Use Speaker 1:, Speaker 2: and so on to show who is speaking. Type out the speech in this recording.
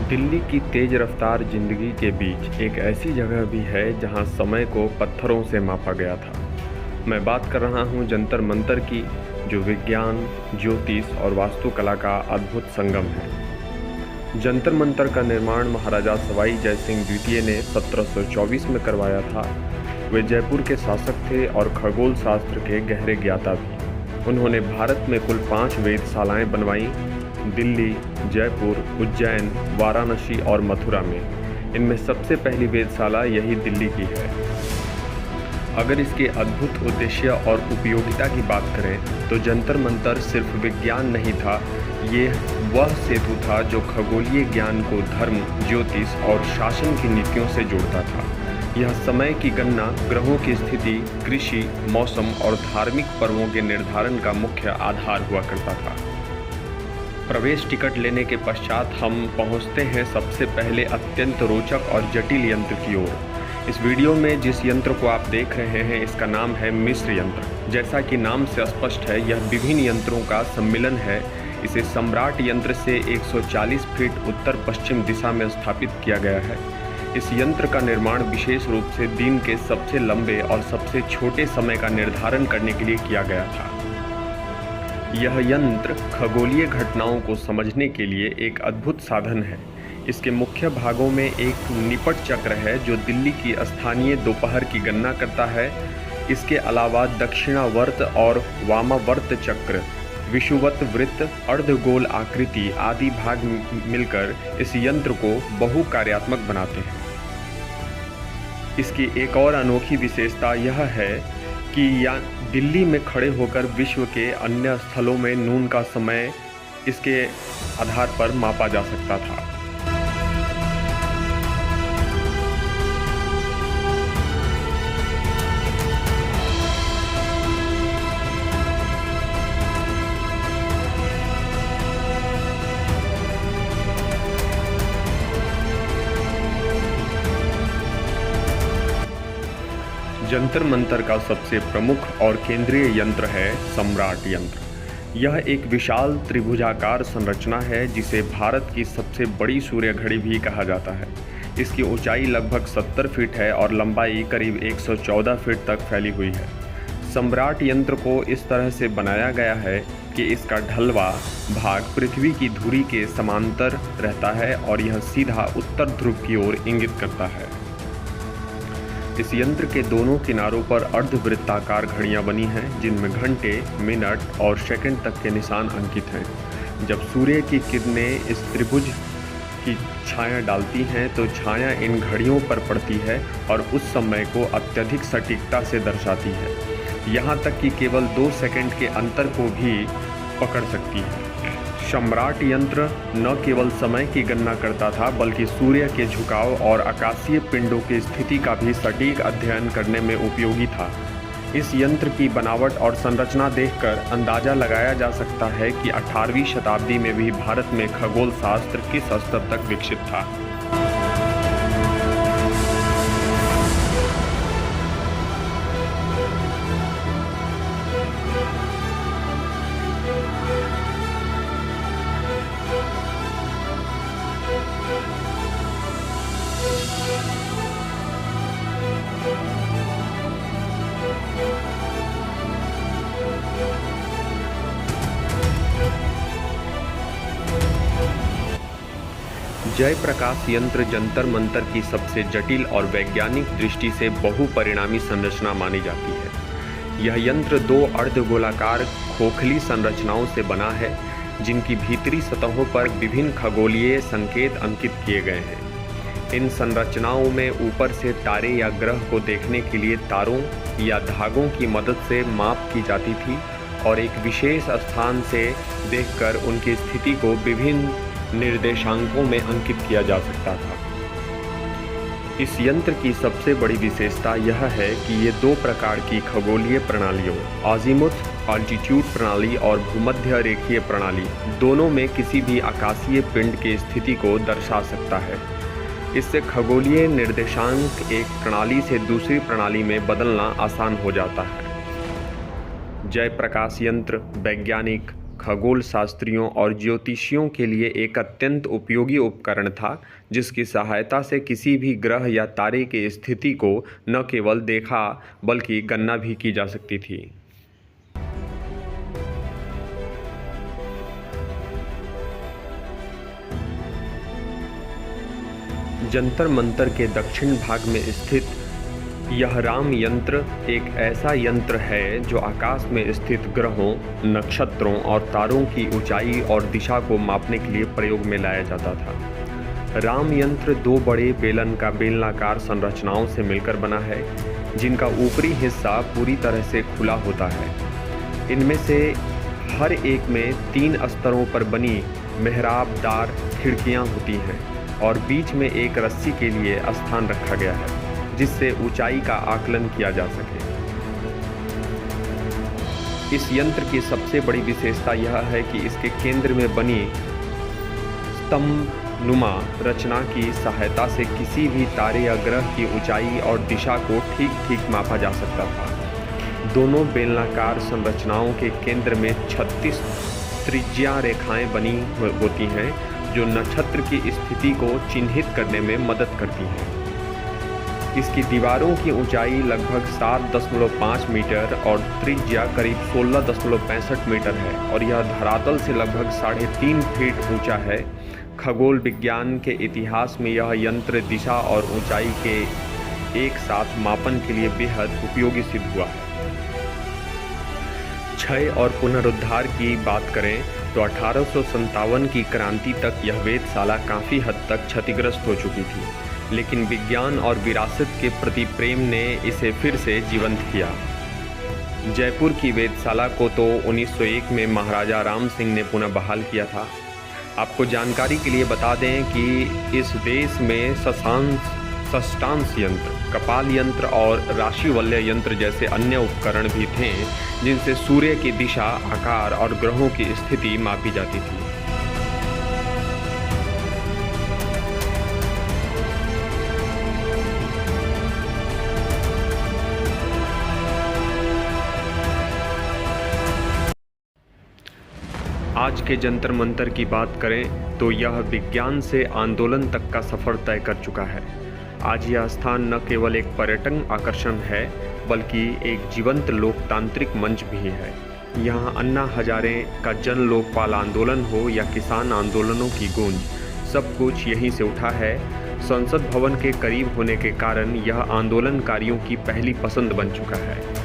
Speaker 1: दिल्ली की तेज रफ्तार जिंदगी के बीच एक ऐसी जगह भी है जहां समय को पत्थरों से मापा गया था। मैं बात कर रहा हूं जंतर मंतर की, जो विज्ञान, ज्योतिष और वास्तुकला का अद्भुत संगम है। जंतर मंतर का निर्माण महाराजा सवाई जय सिंह द्वितीय ने 1724 में करवाया था। वे जयपुर के शासक थे और खगोल शास्त्र के गहरे ज्ञाता भी। उन्होंने भारत में कुल 5 वेधशालाएं बनवाईं, दिल्ली, जयपुर, उज्जैन, वाराणसी और मथुरा में। इनमें सबसे पहली वेधशाला यही दिल्ली की है। अगर इसके अद्भुत उद्देश्य और उपयोगिता की बात करें तो जंतर मंतर सिर्फ विज्ञान नहीं था, ये वह सेतु था जो खगोलीय ज्ञान को धर्म, ज्योतिष और शासन की नीतियों से जोड़ता था। यह समय की गणना, ग्रहों की स्थिति, कृषि, मौसम और धार्मिक पर्वों के निर्धारण का मुख्य आधार हुआ करता था। प्रवेश टिकट लेने के पश्चात हम पहुंचते हैं सबसे पहले अत्यंत रोचक और जटिल यंत्र की ओर। इस वीडियो में जिस यंत्र को आप देख रहे हैं इसका नाम है मिस्र यंत्र। जैसा कि नाम से स्पष्ट है, यह विभिन्न यंत्रों का सम्मिलन है। इसे सम्राट यंत्र से 140 फीट उत्तर पश्चिम दिशा में स्थापित किया गया है। इस यंत्र का निर्माण विशेष रूप से दिन के सबसे लंबे और सबसे छोटे समय का निर्धारण करने के लिए किया गया था। यह यंत्र खगोलीय घटनाओं को समझने के लिए एक अद्भुत साधन है। इसके मुख्य भागों में एक निपट चक्र है जो दिल्ली की स्थानीय दोपहर की गणना करता है। इसके अलावा दक्षिणावर्त और वामावर्त चक्र, विषुवत वृत्त, अर्धगोल आकृति आदि भाग मिलकर इस यंत्र को बहुकार्यात्मक बनाते हैं। इसकी एक और अनोखी विशेषता यह है कि दिल्ली में खड़े होकर विश्व के अन्य स्थलों में नून का समय इसके आधार पर मापा जा सकता था। जंतर मंतर का सबसे प्रमुख और केंद्रीय यंत्र है सम्राट यंत्र। यह एक विशाल त्रिभुजाकार संरचना है जिसे भारत की सबसे बड़ी सूर्य घड़ी भी कहा जाता है। इसकी ऊंचाई लगभग 70 फीट है और लंबाई करीब 114 फीट तक फैली हुई है। सम्राट यंत्र को इस तरह से बनाया गया है कि इसका ढलवा भाग पृथ्वी की धुरी के समांतर रहता है और यह सीधा उत्तर ध्रुव की ओर इंगित करता है। इस यंत्र के दोनों किनारों पर अर्धवृत्ताकार घड़ियां बनी हैं जिनमें घंटे, मिनट और सेकंड तक के निशान अंकित हैं। जब सूर्य की किरणें इस त्रिभुज की छाया डालती हैं तो छाया इन घड़ियों पर पड़ती है और उस समय को अत्यधिक सटीकता से दर्शाती है। यहाँ तक कि केवल 2 सेकंड के अंतर को भी पकड़ सकती है। सम्राट यंत्र न केवल समय की गणना करता था बल्कि सूर्य के झुकाव और आकाशीय पिंडों की स्थिति का भी सटीक अध्ययन करने में उपयोगी था। इस यंत्र की बनावट और संरचना देखकर अंदाजा लगाया जा सकता है कि 18वीं शताब्दी में भी भारत में खगोल शास्त्र किस स्तर तक विकसित था। जय प्रकाश यंत्र जंतर मंतर की सबसे जटिल और वैज्ञानिक दृष्टि से बहुपरिणामी संरचना मानी जाती है। यह यंत्र 2 अर्धगोलाकार खोखली संरचनाओं से बना है जिनकी भीतरी सतहों पर विभिन्न खगोलीय संकेत अंकित किए गए हैं। इन संरचनाओं में ऊपर से तारे या ग्रह को देखने के लिए तारों या धागों की मदद से माप की जाती थी और एक विशेष स्थान से देखकर उनकी स्थिति को विभिन्न निर्देशांकों में अंकित किया जा सकता था। इस यंत्र की सबसे बड़ी विशेषता यह है कि ये 2 प्रकार की खगोलीय प्रणालियों, अजीमुथ ऑल्टीट्यूड प्रणाली और भूमध्य रेखीय प्रणाली, दोनों में किसी भी आकाशीय पिंड की स्थिति को दर्शा सकता है। इससे खगोलीय निर्देशांक एक प्रणाली से दूसरी प्रणाली में बदलना आसान हो जाता है। जय प्रकाश यंत्र वैज्ञानिक, खगोल शास्त्रियों और ज्योतिषियों के लिए एक अत्यंत उपयोगी उपकरण था, जिसकी सहायता से किसी भी ग्रह या तारे की स्थिति को न केवल देखा बल्कि गणना भी की जा सकती थी। जंतर मंतर के दक्षिण भाग में स्थित यह राम यंत्र एक ऐसा यंत्र है जो आकाश में स्थित ग्रहों, नक्षत्रों और तारों की ऊंचाई और दिशा को मापने के लिए प्रयोग में लाया जाता था। राम यंत्र दो बड़े बेलन का बेलनाकार संरचनाओं से मिलकर बना है, जिनका ऊपरी हिस्सा पूरी तरह से खुला होता है। इनमें से हर एक में 3 स्तरों पर बनी मेहराबदार खिड़कियां होती हैं और बीच में एक रस्सी के लिए स्थान रखा गया है, जिससे ऊंचाई का आकलन किया जा सके। इस यंत्र की सबसे बड़ी विशेषता यह है कि इसके केंद्र में बनी स्तंभनुमा रचना की सहायता से किसी भी तारे या ग्रह की ऊंचाई और दिशा को ठीक-ठीक मापा जा सकता था। दोनों बेलनाकार संरचनाओं के केंद्र में 36 त्रिज्या रेखाएं बनी होती हैं, जो नक्षत्र की स्थिति को चिन्हित करने में मदद करती हैं। इसकी दीवारों की ऊंचाई लगभग 7.5 मीटर और त्रिज्या करीब 16.65 मीटर है और यह धरातल से लगभग 3.5 फीट ऊंचा है। खगोल विज्ञान के इतिहास में यह यंत्र दिशा और ऊंचाई के एक साथ मापन के लिए बेहद उपयोगी सिद्ध हुआ है। क्षय और पुनरुद्धार की बात करें तो 1857 की क्रांति तक यह वेधशाला काफ़ी हद तक क्षतिग्रस्त हो चुकी थी, लेकिन विज्ञान और विरासत के प्रति प्रेम ने इसे फिर से जीवंत किया। जयपुर की वेधशाला को तो 1901 में महाराजा राम सिंह ने पुनः बहाल किया था। आपको जानकारी के लिए बता दें कि इस देश में षष्ठांश यंत्र, कपाल यंत्र और राशिवल्य यंत्र जैसे अन्य उपकरण भी थे, जिनसे सूर्य की दिशा, आकार और ग्रहों की स्थिति मापी जाती थी। आज के जंतर मंतर की बात करें तो यह विज्ञान से आंदोलन तक का सफ़र तय कर चुका है। आज यह स्थान न केवल एक पर्यटन आकर्षण है, बल्कि एक जीवंत लोकतांत्रिक मंच भी है। यहाँ अन्ना हजारे का जन लोकपाल आंदोलन हो या किसान आंदोलनों की गूंज, सब कुछ यहीं से उठा है। संसद भवन के करीब होने के कारण यह आंदोलनकारियों की पहली पसंद बन चुका है।